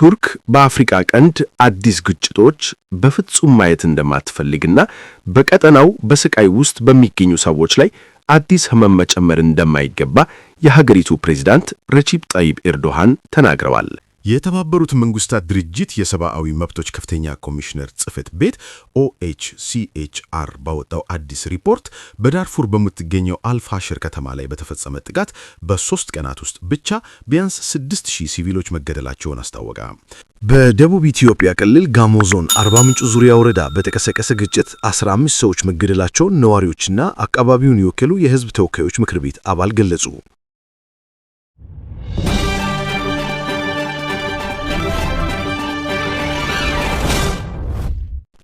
ቱርክ በአፍሪካ ቀንድ አዲስ ግጭቶች በፍጹም ማየት እንደማትፈልግና በቀጠናው በስቃይ ውስጥ በሚገኙ ሰዎች ላይ አዲስ ህመም መጨመር እንደማይገባ የሀገሪቱ ፕሬዝዳንት ረጂብ ጣይብ ኤርዶሃን ተናግረዋል። የተባበሩት መንግስታት ድርጅት የሰብአዊ መብቶች ከፍተኛ ኮሚሽነር ጽሕፈት ቤት OHCHR ባወጣው አዲስ ሪፖርት በዳርፉር በምትገኘው አልፋሽር ከተማ ላይ በተፈጸመ ጥቃት በ3 ቀናት ውስጥ ብቻ ቢያንስ 6000 ሲቪሎች መገደላቸውን አስታወቀ። በደቡብ ኢትዮጵያ ክልል ጋሞ ዞን አርባ ምንጭ ዙሪያ ወረዳ በተቀሰቀሰ ግጭት 15 ሰዎች መገደላቸውን ነዋሪዎችና አካባቢውን የወከሉ የህዝብ ተወካዮች ምክር ቤት አባል ገለጹ።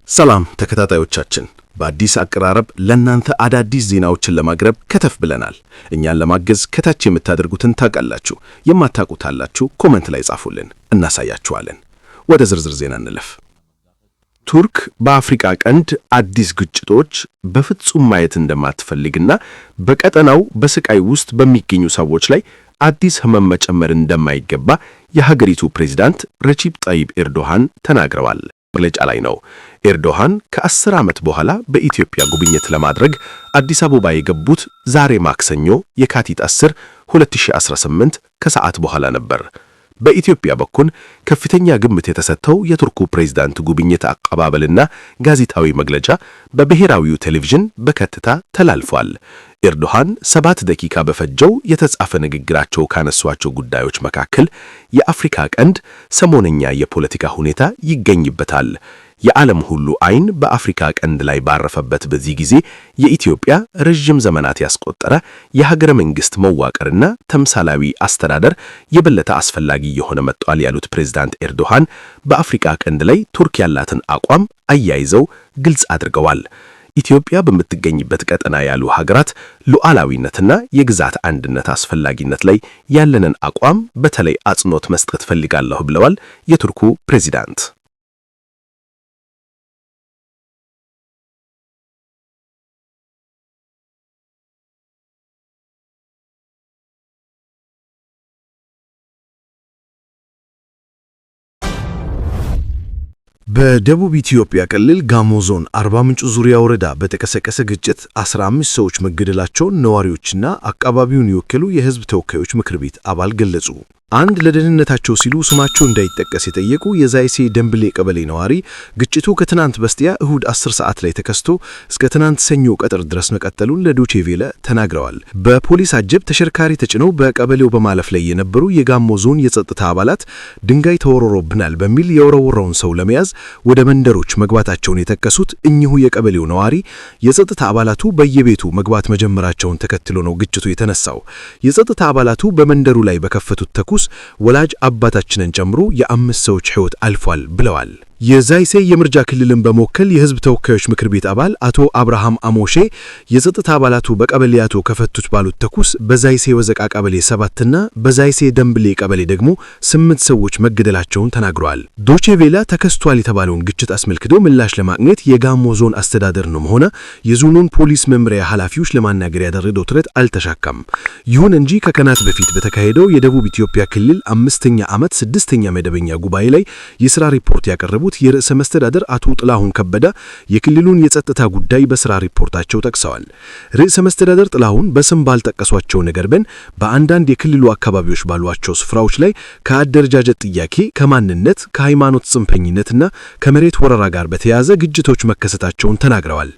ሰላም ተከታታዮቻችን፣ በአዲስ አቀራረብ ለእናንተ አዳዲስ ዜናዎችን ለማቅረብ ከተፍ ብለናል። እኛን ለማገዝ ከታች የምታደርጉትን ታውቃላችሁ፣ የማታውቁታላችሁ ኮመንት ላይ ጻፉልን፣ እናሳያችኋለን። ወደ ዝርዝር ዜና እንለፍ። ቱርክ በአፍሪካ ቀንድ አዲስ ግጭቶች በፍጹም ማየት እንደማትፈልግና በቀጠናው በስቃይ ውስጥ በሚገኙ ሰዎች ላይ አዲስ ህመም መጨመር እንደማይገባ የሀገሪቱ ፕሬዝዳንት ረጂብ ጣይብ ኤርዶሃን ተናግረዋል። መግለጫ ላይ ነው። ኤርዶሃን ከ10 ዓመት በኋላ በኢትዮጵያ ጉብኝት ለማድረግ አዲስ አበባ የገቡት ዛሬ ማክሰኞ የካቲት 10 2018 ከሰዓት በኋላ ነበር። በኢትዮጵያ በኩል ከፍተኛ ግምት የተሰጠው የቱርኩ ፕሬዝዳንት ጉብኝት አቀባበልና ጋዜጣዊ መግለጫ በብሔራዊው ቴሌቪዥን በቀጥታ ተላልፏል። ኤርዶሃን 7 ደቂቃ በፈጀው የተጻፈ ንግግራቸው ካነሷቸው ጉዳዮች መካከል የአፍሪካ ቀንድ ሰሞነኛ የፖለቲካ ሁኔታ ይገኝበታል። የዓለም ሁሉ አይን በአፍሪካ ቀንድ ላይ ባረፈበት በዚህ ጊዜ የኢትዮጵያ ረጅም ዘመናት ያስቆጠረ የሀገረ መንግስት መዋቅርና ተምሳሌያዊ አስተዳደር የበለጠ አስፈላጊ የሆነ መጥቷል ያሉት ፕሬዝዳንት ኤርዶሃን በአፍሪካ ቀንድ ላይ ቱርክ ያላትን አቋም አያይዘው ግልጽ አድርገዋል። ኢትዮጵያ በምትገኝበት ቀጠና ያሉ ሀገራት ሉዓላዊነትና የግዛት አንድነት አስፈላጊነት ላይ ያለንን አቋም በተለይ አጽንኦት መስጠት ፈልጋለሁ ብለዋል የቱርኩ ፕሬዝዳንት። በደቡብ ኢትዮጵያ ክልል ጋሞ ዞን አርባ ምንጭ ዙሪያ ወረዳ በተቀሰቀሰ ግጭት 15 ሰዎች መገደላቸውን ነዋሪዎችና አካባቢውን የወከሉ የህዝብ ተወካዮች ምክር ቤት አባል ገለጹ። አንድ ለደህንነታቸው ሲሉ ስማቸው እንዳይጠቀስ የጠየቁ የዛይሴ ደንብሌ ቀበሌ ነዋሪ ግጭቱ ከትናንት በስቲያ እሁድ 10 ሰዓት ላይ ተከስቶ እስከ ትናንት ሰኞ ቀጥር ድረስ መቀጠሉን ለዶቼ ቬለ ተናግረዋል። በፖሊስ አጀብ ተሽከርካሪ ተጭነው በቀበሌው በማለፍ ላይ የነበሩ የጋሞ ዞን የጸጥታ አባላት ድንጋይ ተወርሮብናል በሚል የወረወረውን ሰው ለመያዝ ወደ መንደሮች መግባታቸውን የተከሱት እኚሁ የቀበሌው ነዋሪ የጸጥታ አባላቱ በየቤቱ መግባት መጀመራቸውን ተከትሎ ነው ግጭቱ የተነሳው። የጸጥታ አባላቱ በመንደሩ ላይ በከፈቱት ተኩስ ወላጅ አባታችንን ጨምሮ የ5 ሰዎች ሕይወት አልፏል ብለዋል። የዛይሴ የምርጫ ክልልን በመወከል የህዝብ ተወካዮች ምክር ቤት አባል አቶ አብርሃም አሞሼ የጸጥታ አባላቱ በቀበሌያቱ ከፈቱት ባሉት ተኩስ በዛይሴ ወዘቃ ቀበሌ 7 እና በዛይሴ ደንብሌ ቀበሌ ደግሞ 8 ሰዎች መገደላቸውን ተናግረዋል። ዶቼ ቬለ ተከስቷል የተባለውን ግጭት አስመልክቶ ምላሽ ለማግኘት የጋሞ ዞን አስተዳደርንም ሆነ የዞኑን ፖሊስ መምሪያ ኃላፊዎች ለማናገር ያደረገው ጥረት አልተሳካም። ይሁን እንጂ ከቀናት በፊት በተካሄደው የደቡብ ኢትዮጵያ ክልል 5ኛ ዓመት 6ኛ መደበኛ ጉባኤ ላይ የሥራ ሪፖርት ያቀረቡ የርዕሰ መስተዳደር አቶ ጥላሁን ከበደ የክልሉን የጸጥታ ጉዳይ በስራ ሪፖርታቸው ጠቅሰዋል። ርዕሰ መስተዳደር ጥላሁን በስም ባልጠቀሷቸው ነገር ግን በአንዳንድ የክልሉ አካባቢዎች ባሏቸው ስፍራዎች ላይ ከአደረጃጀት ጥያቄ፣ ከማንነት፣ ከሃይማኖት ጽንፈኝነትና ከመሬት ወረራ ጋር በተያያዘ ግጭቶች መከሰታቸውን ተናግረዋል።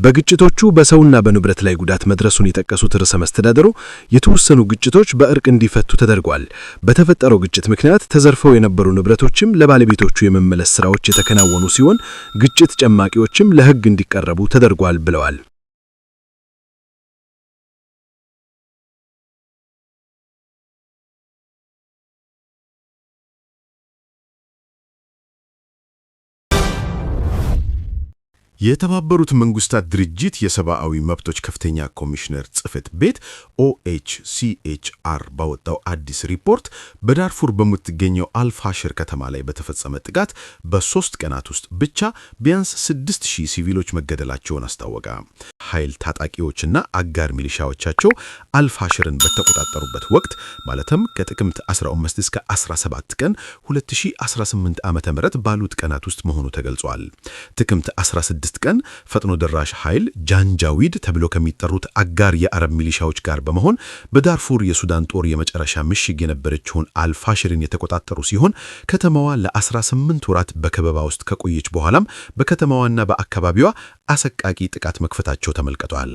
በግጭቶቹ በሰውና በንብረት ላይ ጉዳት መድረሱን የጠቀሱት ርዕሰ መስተዳደሩ የተወሰኑ ግጭቶች በእርቅ እንዲፈቱ ተደርጓል። በተፈጠረው ግጭት ምክንያት ተዘርፈው የነበሩ ንብረቶችም ለባለቤቶቹ የመመለስ ስራዎች የተከናወኑ ሲሆን ግጭት ጨማቂዎችም ለሕግ እንዲቀርቡ ተደርጓል ብለዋል። የተባበሩት መንግስታት ድርጅት የሰብአዊ መብቶች ከፍተኛ ኮሚሽነር ጽሕፈት ቤት OHCHR ባወጣው አዲስ ሪፖርት በዳርፉር በምትገኘው አልፋሽር ከተማ ላይ በተፈጸመ ጥቃት በ3 ቀናት ውስጥ ብቻ ቢያንስ 6000 ሲቪሎች መገደላቸውን አስታወቀ። ኃይል ታጣቂዎችና አጋር ሚሊሻዎቻቸው አልፋሽርን በተቆጣጠሩበት ወቅት ማለትም ከጥቅምት 15 እስከ 17 ቀን 2018 ዓ.ም ባሉት ቀናት ውስጥ መሆኑ ተገልጿል። ጥቅምት 16 ቀን ፈጥኖ ደራሽ ኃይል ጃንጃዊድ ተብሎ ከሚጠሩት አጋር የአረብ ሚሊሻዎች ጋር በመሆን በዳርፉር የሱዳን ጦር የመጨረሻ ምሽግ የነበረችውን አልፋሽርን የተቆጣጠሩ ሲሆን ከተማዋ ለ18 ወራት በከበባ ውስጥ ከቆየች በኋላም በከተማዋና በአካባቢዋ አሰቃቂ ጥቃት መክፈታቸው ተመልክቷል።